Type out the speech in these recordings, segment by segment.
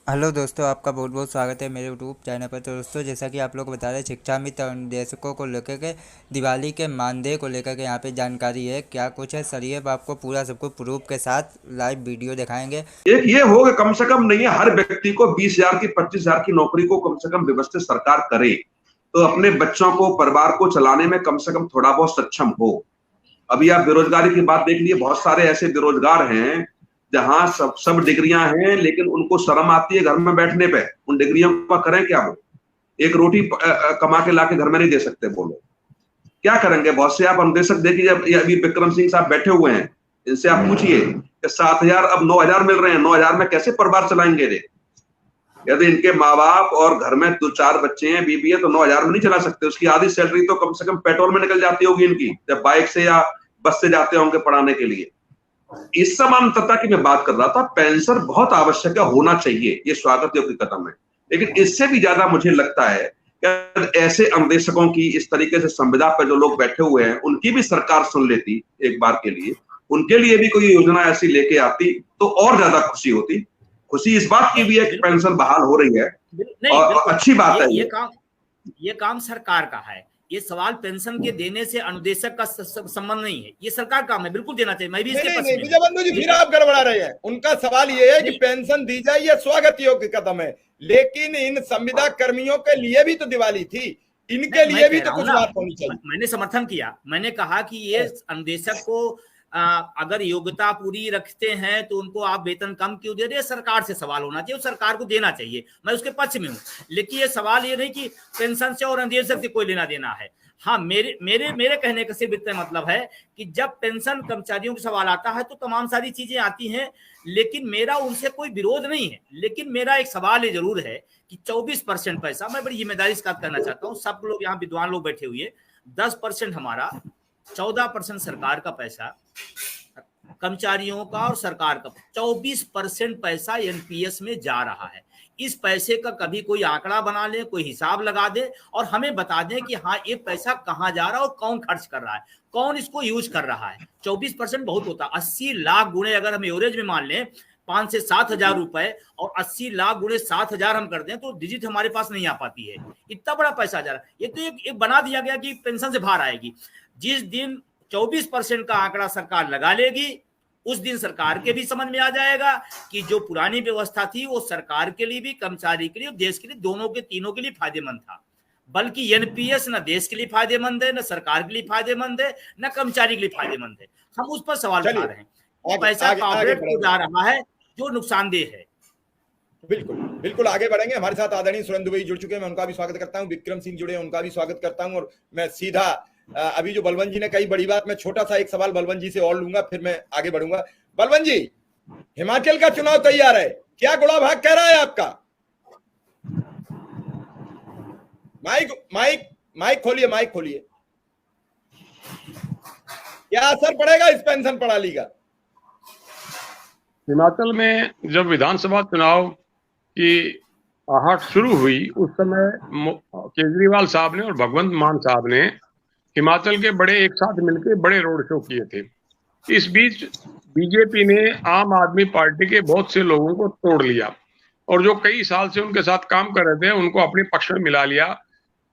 Hello दोस्तों, आपका बहुत बहुत स्वागत है मेरे यूट्यूब चैनल पर। तो दोस्तों, जैसा कि आप लोग को बता रहे हैं, शिक्षा मित्र निदेशकों को लेकर के दिवाली के मानदेय को लेकर के यहाँ पे जानकारी है। क्या कुछ है सरिए आपको पूरा सब कुछ प्रूफ के साथ लाइव वीडियो दिखाएंगे। एक ये हो कि कम से कम नहीं है, हर व्यक्ति को 20,000 की 25,000 की नौकरी को कम से कम व्यवस्थित सरकार करे तो अपने बच्चों को परिवार को चलाने में कम से कम थोड़ा बहुत सक्षम हो। अभी आप बेरोजगारी की बात देख लीजिए, बहुत सारे ऐसे बेरोजगार हैं जहां सब डिग्रियां हैं लेकिन उनको शर्म आती है घर में बैठने पे। उन डिग्रियों का करें क्या? वो एक रोटी कमा के लाके घर में नहीं दे सकते। बोलो क्या करेंगे? बहुत से आप अनुदेशक देखिए, अभी विक्रम सिंह साहब बैठे हुए हैं, इनसे आप पूछिए कि 7,000 अब 9,000 मिल रहे हैं, 9,000 में कैसे परिवार चलाएंगे रे? यदि इनके माँ बाप और घर में 2-4 बच्चे हैं, बीबी है, तो 9,000 में नहीं चला सकते। उसकी आधी सैलरी तो कम से कम पेट्रोल में निकल जाती होगी इनकी, जब बाइक से या बस से जाते होंगे पढ़ाने के लिए। इस समानता की मैं बात कर रहा था। पेंशन बहुत आवश्यक है, होना चाहिए, ये स्वागत योग्य कदम है। लेकिन इससे भी ज्यादा मुझे लगता है कि ऐसे अनुदेशकों की, इस तरीके से संविदा पर जो लोग बैठे हुए हैं, उनकी भी सरकार सुन लेती एक बार के लिए, उनके लिए भी कोई योजना ऐसी लेके आती तो और ज्यादा खुशी होती। खुशी इस बात की नहीं, भी है कि बिल्कुल पेंशन बहाल हो रही है नहीं, और बिल्कुल अच्छी बात है ये काम सरकार का है। ये सवाल पेंशन के देने से अनुदेशक का संबंध नहीं है, ये सरकार का काम है, बिल्कुल देना चाहिए। मैं भी इसके नहीं पक्ष नहीं में हूँ। विजय बंधु जी, फिर आप गड़बड़ा रहे हैं। उनका सवाल ये है कि नहीं, पेंशन दी जाए, ये स्वागत योग्य कदम है, लेकिन इन संविदा कर्मियों के लिए भी तो दिवाली थी, इनके लिए भी तो कुछ बात होनी चाहिए। मैंने समर्थन किया। मैंने कहा कि ये अनुदेशक को अगर योग्यता पूरी रखते हैं तो उनको आप वेतन कम क्यों दे रहे हैं, सरकार से सवाल होना चाहिए, सरकार को देना चाहिए। मैं उसके पक्ष में हूँ। लेकिन ये सवाल ये नहीं कि पेंशन से और अनुदेशक से कोई लेना देना है। हाँ, मेरे मेरे मेरे कहने का सिर्फ इतना मतलब है कि जब पेंशन कर्मचारियों का सवाल आता है तो तमाम सारी चीजें आती हैं, लेकिन मेरा उनसे कोई विरोध नहीं है। लेकिन मेरा एक सवाल ये जरूर है कि 24% पैसा, मैं बड़ी जिम्मेदारी से बात करना चाहता हूँ, सब लोग यहाँ विद्वान लोग बैठे हुए, 10% हमारा, 14% सरकार का पैसा, कर्मचारियों का और सरकार का 24% पैसा एनपीएस में जा रहा है। इस पैसे का कभी कोई आंकड़ा बना ले, कोई हिसाब लगा दे और हमें बता दें कि हाँ, ये पैसा कहाँ जा रहा है और कौन खर्च कर रहा है, कौन इसको यूज कर रहा है। 24% बहुत होता है। 80 लाख गुणे अगर हम एवरेज में मान लें 5 से 7,000 रुपए, और 80 लाख गुणे 7,000 हम कर दें तो डिजिट हमारे पास नहीं आ पाती है। इतना बड़ा पैसा जा रहा है। ये तो एक बना दिया गया कि पेंशन से बाहर आएगी। जिस दिन 24% का आंकड़ा सरकार लगा लेगी, उस दिन सरकार के भी समझ में आ जाएगा कि जो पुरानी व्यवस्था थी वो सरकार के लिए भी, कर्मचारी के लिए और देश के लिए, दोनों के तीनों के लिए फायदेमंद था। बल्कि एनपीएस न देश के लिए फायदेमंद है, न सरकार के लिए फायदेमंद है, न कर्मचारी के लिए फायदेमंद है। हम उस पर सवाल उठा रहे हैं। पैसा कॉर्पोरेट को जा रहा है जो नुकसानदेह है। बिल्कुल बिल्कुल, आगे बढ़ेंगे। हमारे साथ आदरणीय सुरेंद्र भाई जुड़ चुके हैं, मैं उनका भी स्वागत करता हूं। विक्रम सिंह जुड़े हैं, उनका भी स्वागत करता हूं। और मैं सीधा अभी जो बलवंत जी ने कही बड़ी बात, मैं छोटा सा एक सवाल बलवंत जी से और लूंगा, फिर मैं आगे बढ़ूंगा। बलवंत जी, हिमाचल का चुनाव तैयार है, क्या गुड़ा भाग कह रहा है आपका? माइक माइक माइक खोलिए, माइक खोलिए। क्या असर पड़ेगा इस पेंशन प्रणाली का? हिमाचल में जब विधानसभा चुनाव की आहट शुरू हुई, उस समय केजरीवाल साहब ने और भगवंत मान साहब ने हिमाचल के बड़े एक साथ मिलकर बड़े रोड शो किए थे। इस बीच बीजेपी ने आम आदमी पार्टी के बहुत से लोगों को तोड़ लिया और जो कई साल से उनके साथ काम कर रहे थे उनको अपने पक्ष में मिला लिया।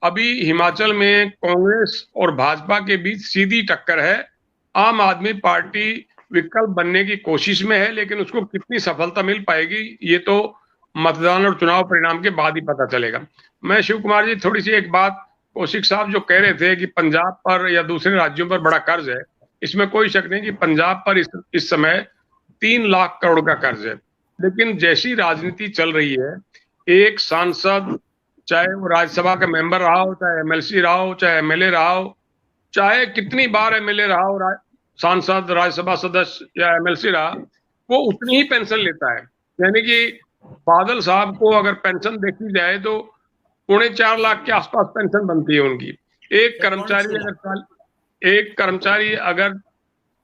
अभी हिमाचल में कांग्रेस और भाजपा के बीच सीधी टक्कर है। आम आदमी पार्टी विकल्प बनने की कोशिश में है, लेकिन उसको कितनी सफलता मिल पाएगी ये तो मतदान और चुनाव परिणाम के बाद ही पता चलेगा। मैं शिव कुमार जी, थोड़ी सी एक बात, कौशिक साहब जो कह रहे थे कि पंजाब पर या दूसरे राज्यों पर बड़ा कर्ज है, इसमें कोई शक नहीं कि पंजाब पर इस समय 3 लाख करोड़ का कर्ज है। लेकिन जैसी राजनीति चल रही है, एक सांसद, चाहे वो राज्यसभा का मेंबर रहा हो, चाहे एमएलसी रहा हो, चाहे एमएलए रहा हो, चाहे कितनी बार एमएलए रहा हो, सांसद, राज्यसभा सदस्य या एमएलसी रहा, वो उतनी ही पेंशन लेता है। यानी कि बादल साहब को अगर पेंशन देखी जाए तो 4.25 लाख के आसपास पेंशन बनती है उनकी। एक कर्मचारी अगर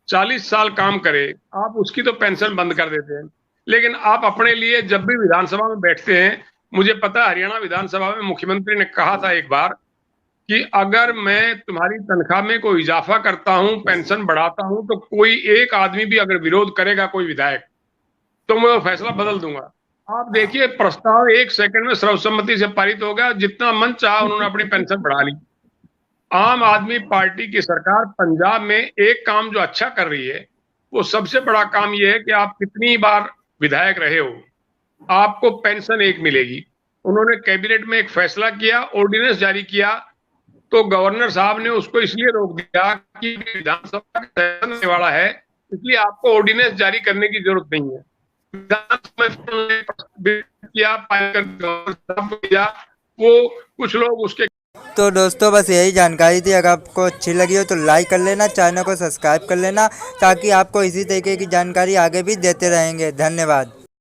40 साल काम करे, आप उसकी तो पेंशन बंद कर देते हैं। लेकिन आप अपने लिए जब भी विधानसभा में बैठते हैं, मुझे पता है हरियाणा विधानसभा में मुख्यमंत्री ने कहा था एक बार कि अगर मैं तुम्हारी तनख्वाह में कोई इजाफा करता हूं, पेंशन बढ़ाता हूं, तो कोई एक आदमी भी अगर विरोध करेगा, कोई विधायक, तो मैं वो फैसला बदल दूंगा। आप देखिए प्रस्ताव 1 सेकंड में सर्वसम्मति से पारित हो गया, जितना मन चाहा उन्होंने अपनी पेंशन बढ़ा ली। आम आदमी पार्टी की सरकार पंजाब में एक काम जो अच्छा कर रही है, वो सबसे बड़ा काम ये है कि आप कितनी बार विधायक रहे हो, आपको पेंशन एक मिलेगी। उन्होंने कैबिनेट में एक फैसला किया, ऑर्डिनेंस जारी किया, तो गवर्नर साहब ने उसको इसलिए रोक दिया कि विधानसभा का सेशन होने वाला है, इसलिए आपको ऑर्डिनेंस जारी करने की जरूरत नहीं है। विधानसभा में किया, वो कुछ लोग उसके। तो दोस्तों बस यही जानकारी थी। अगर आपको अच्छी लगी हो तो लाइक कर लेना, चैनल को सब्सक्राइब कर लेना, ताकि आपको इसी तरीके की जानकारी आगे भी देते रहेंगे। धन्यवाद।